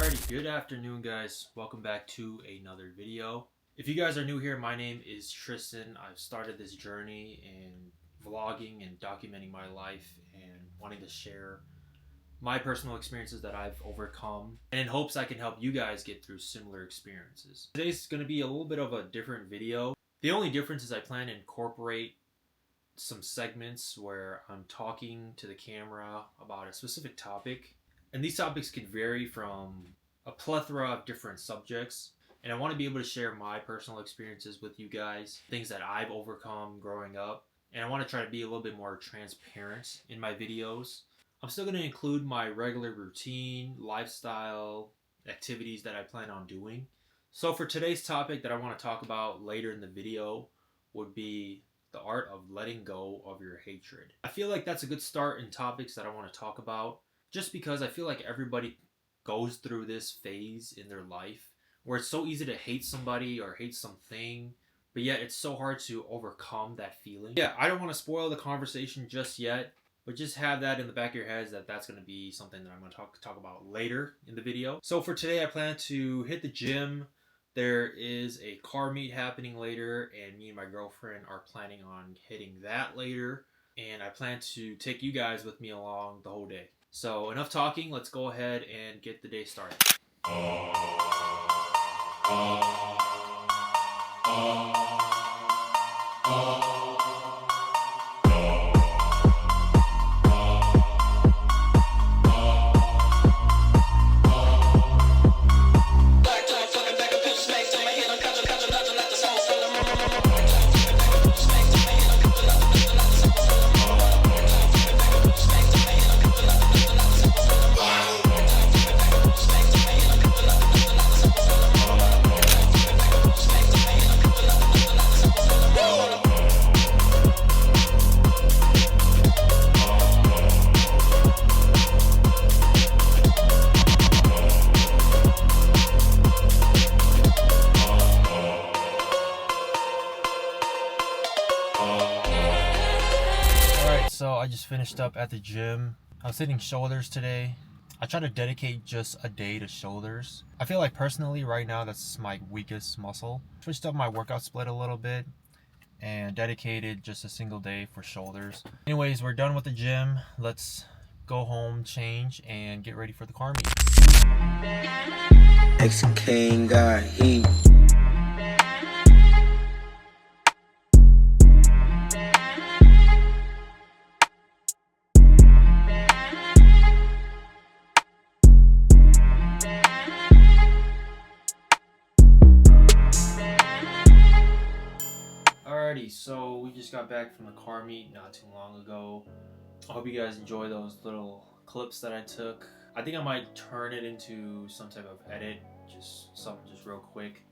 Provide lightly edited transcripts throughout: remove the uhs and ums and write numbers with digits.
Alrighty, good afternoon guys. Welcome back to another video. If you guys are new here, my name is Tristan. I've started this journey in vlogging and documenting my life and wanting to share my personal experiences that I've overcome, and in hopes I can help you guys get through similar experiences. Today's going to be a little bit of a different video. The only difference is I plan to incorporate some segments where I'm talking to the camera about a specific topic. And these topics could vary from a plethora of different subjects. And I want to be able to share my personal experiences with you guys, things that I've overcome growing up. And I want to try to be a little bit more transparent in my videos. I'm still going to include my regular routine, lifestyle, activities that I plan on doing. So for today's topic that I want to talk about later in the video would be the art of letting go of your hatred. I feel like that's a good start in topics that I want to talk about. Just because I feel like everybody goes through this phase in their life where it's so easy to hate somebody or hate something, but yet it's so hard to overcome that feeling. Yeah, I don't want to spoil the conversation just yet, but just have that in the back of your heads that that's going to be something that I'm going to talk about later in the video. So for today, I plan to hit the gym. There is a car meet happening later, and me and my girlfriend are planning on hitting that later. And I plan to take you guys with me along the whole day. So enough talking, let's go ahead and get the day started. So I just finished up at the gym. I was hitting shoulders today. I try to dedicate just a day to shoulders. I feel like personally right now that's my weakest muscle. Switched up my workout split a little bit and dedicated just a single day for shoulders. Anyways, we're done with the gym. Let's go home, change, and get ready for the car meet. X-King got heat. Alrighty, so we just got back from the car meet not too long ago. I hope you guys enjoy those little clips that I took. I think I might turn it into some type of edit, just real quick.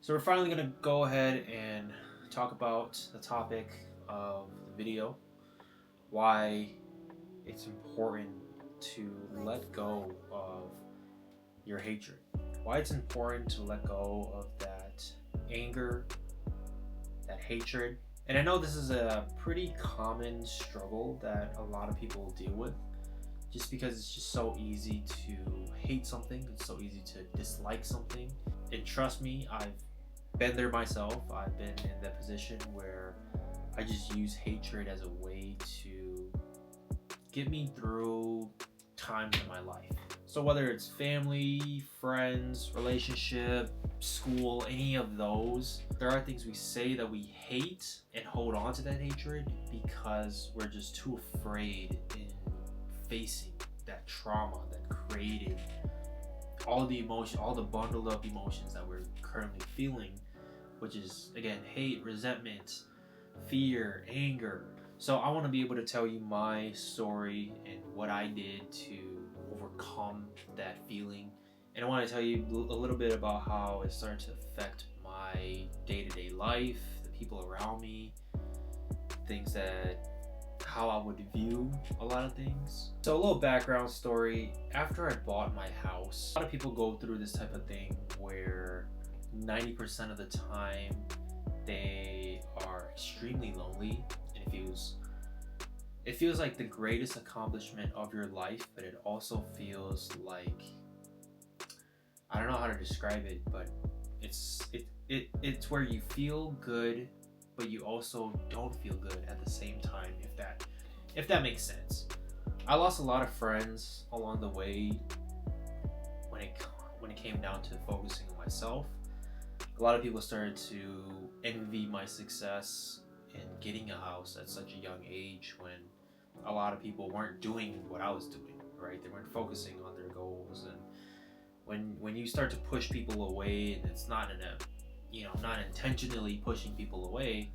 So we're finally gonna go ahead and talk about the topic of the video, why it's important to let go of your hatred, why it's important to let go of that anger, that hatred. And I know this is a pretty common struggle that a lot of people deal with, just because it's just so easy to hate something, it's so easy to dislike something. And trust me, I've been there myself. I've been in that position where I just use hatred as a way to get me through times in my life. So whether it's family, friends, relationship, school, any of those, there are things we say that we hate and hold on to that hatred because we're just too afraid in facing that trauma that created all the emotion, all the bundled up emotions that we're currently feeling, which is again hate, resentment, fear, anger. So I want to be able to tell you my story and what I did to overcome that feeling. And I want to tell you a little bit about how it started to affect my day-to-day life, the people around me, things that, how I would view a lot of things. So a little background story. After I bought my house, a lot of people go through this type of thing where 90% of the time they are extremely lonely, and it feels like the greatest accomplishment of your life, but it also feels like to describe it, but it's where you feel good, but you also don't feel good at the same time. If that makes sense. I lost a lot of friends along the way when it came down to focusing on myself. A lot of people started to envy my success in getting a house at such a young age, when a lot of people weren't doing what I was doing, right? They weren't focusing on their goals. And when you start to push people away, and it's not not intentionally pushing people away,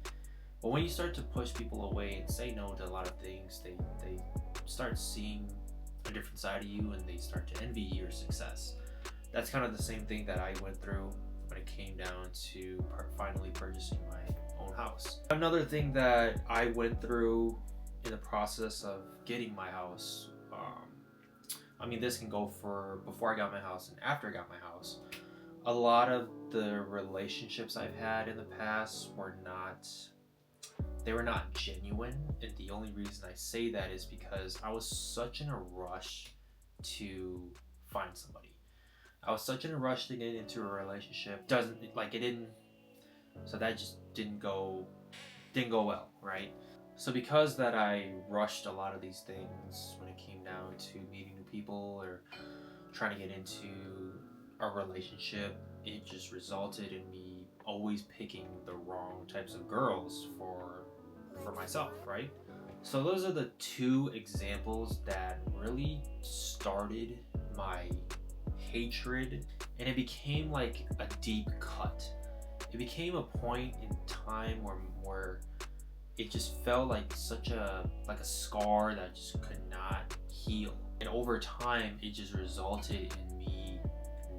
but when you start to push people away and say no to a lot of things, they start seeing a different side of you, and they start to envy your success. That's kind of the same thing that I went through when it came down to finally purchasing my own house. Another thing that I went through in the process of getting my house, this can go for before I got my house and after I got my house. A lot of the relationships I've had in the past were not genuine, and the only reason I say that is because I was such in a rush to find somebody. I was such in a rush to get into a relationship. So that just didn't go well, right? So because that I rushed a lot of these things when it came down to meeting new people or trying to get into a relationship, it just resulted in me always picking the wrong types of girls for myself, right? So those are the two examples that really started my hatred, and it became like a deep cut. It became a point in time where it just felt like a scar that just could not heal. And over time, it just resulted in me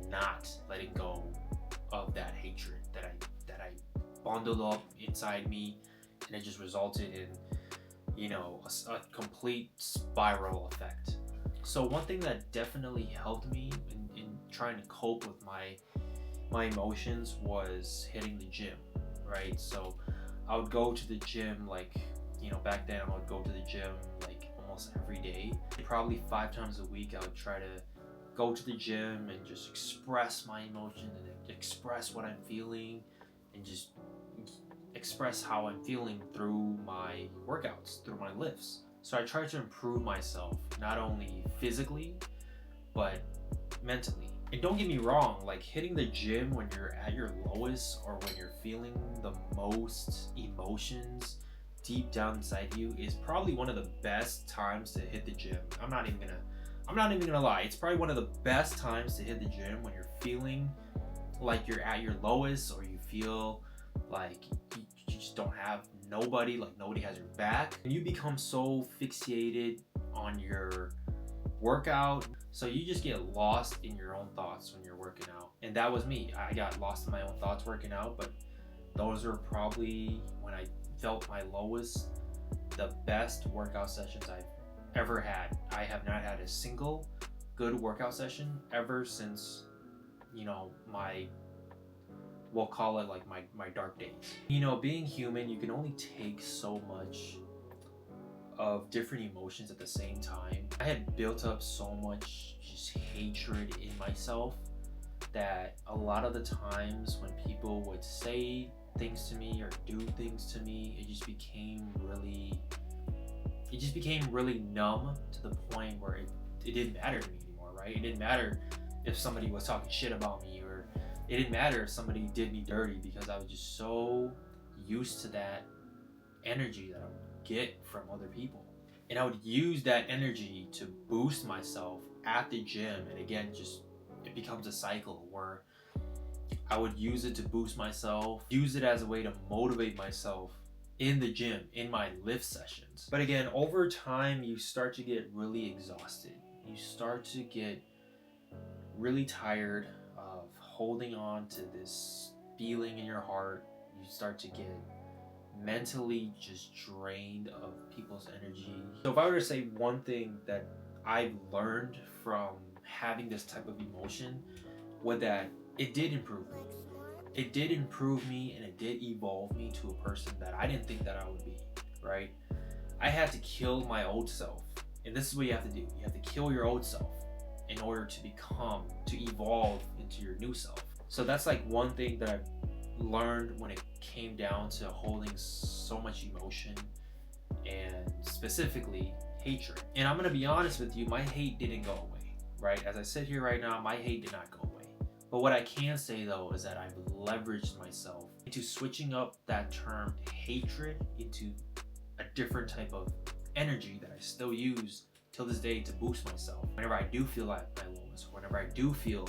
not letting go of that hatred that I bundled up inside me, and it just resulted in a complete spiral effect. So one thing that definitely helped me in trying to cope with my emotions was hitting the gym, right? So I would go to the gym back then I would go to the gym like almost every day. Probably 5 times a week I would try to go to the gym and just express my emotion and express what I'm feeling, and just express how I'm feeling through my workouts, through my lifts. So I try to improve myself, not only physically, but mentally. And don't get me wrong, like hitting the gym when you're at your lowest or when you're feeling the most emotions deep down inside you is probably one of the best times to hit the gym. I'm not even gonna lie. It's probably one of the best times to hit the gym when you're feeling like you're at your lowest, or you feel like you just don't have nobody, like nobody has your back. And you become so fixated on your workout, so you just get lost in your own thoughts when you're working out. And that was me. I got lost in my own thoughts working out, but those are probably when I felt my lowest, the best workout sessions I've ever had. I have not had a single good workout session ever since, we'll call it like my dark days. Being human, you can only take so much of different emotions at the same time. I had built up so much just hatred in myself that a lot of the times when people would say things to me or do things to me, it just became really numb, to the point where it didn't matter to me anymore, right? It didn't matter if somebody was talking shit about me, or it didn't matter if somebody did me dirty, because I was just so used to that energy that I would get from other people. And I would use that energy to boost myself at the gym. And again, it becomes a cycle where I would use it to boost myself, use it as a way to motivate myself in the gym, in my lift sessions. But again, over time, you start to get really exhausted. You start to get really tired of holding on to this feeling in your heart. You start to get mentally just drained of people's energy. So if I were to say one thing that I've learned from having this type of emotion, was that it did improve me. It did improve me, and it did evolve me to a person that I didn't think that I would be, right? I had to kill my old self. And this is what you have to do. You have to kill your old self in order to evolve into your new self. So that's like one thing that I've learned when it came down to holding so much emotion, and specifically hatred. And I'm gonna be honest with you, my hate didn't go away, right? As I sit here right now, my hate did not go away. But what I can say though is that I've leveraged myself into switching up that term hatred into a different type of energy that I still use till this day to boost myself. Whenever I do feel at my lowest, whenever I do feel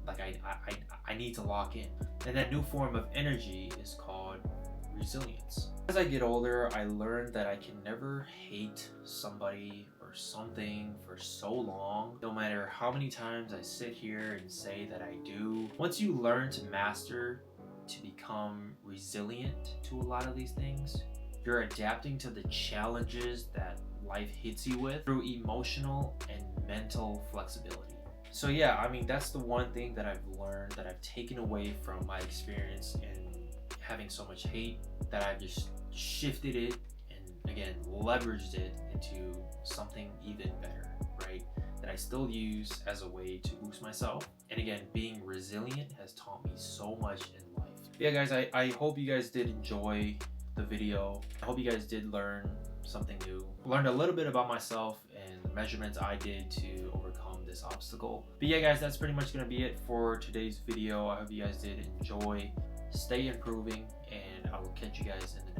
like I need to lock in. And that new form of energy is called resilience. As I get older, I learned that I can never hate somebody or something for so long, no matter how many times I sit here and say that I do. Once you learn to master, to become resilient to a lot of these things, you're adapting to the challenges that life hits you with through emotional and mental flexibility. So yeah, I mean, that's the one thing that I've learned, that I've taken away from my experience and having so much hate, that I've just shifted it and again leveraged it into something even better, right? That I still use as a way to boost myself. And again, being resilient has taught me so much in life. Yeah guys, I hope you guys did enjoy the video. I hope you guys did learn something new. Learned a little bit about myself and the measurements I did to overcome this obstacle. But yeah guys, that's pretty much gonna be it for today's video. I hope you guys did enjoy. Stay improving, and I will catch you guys in the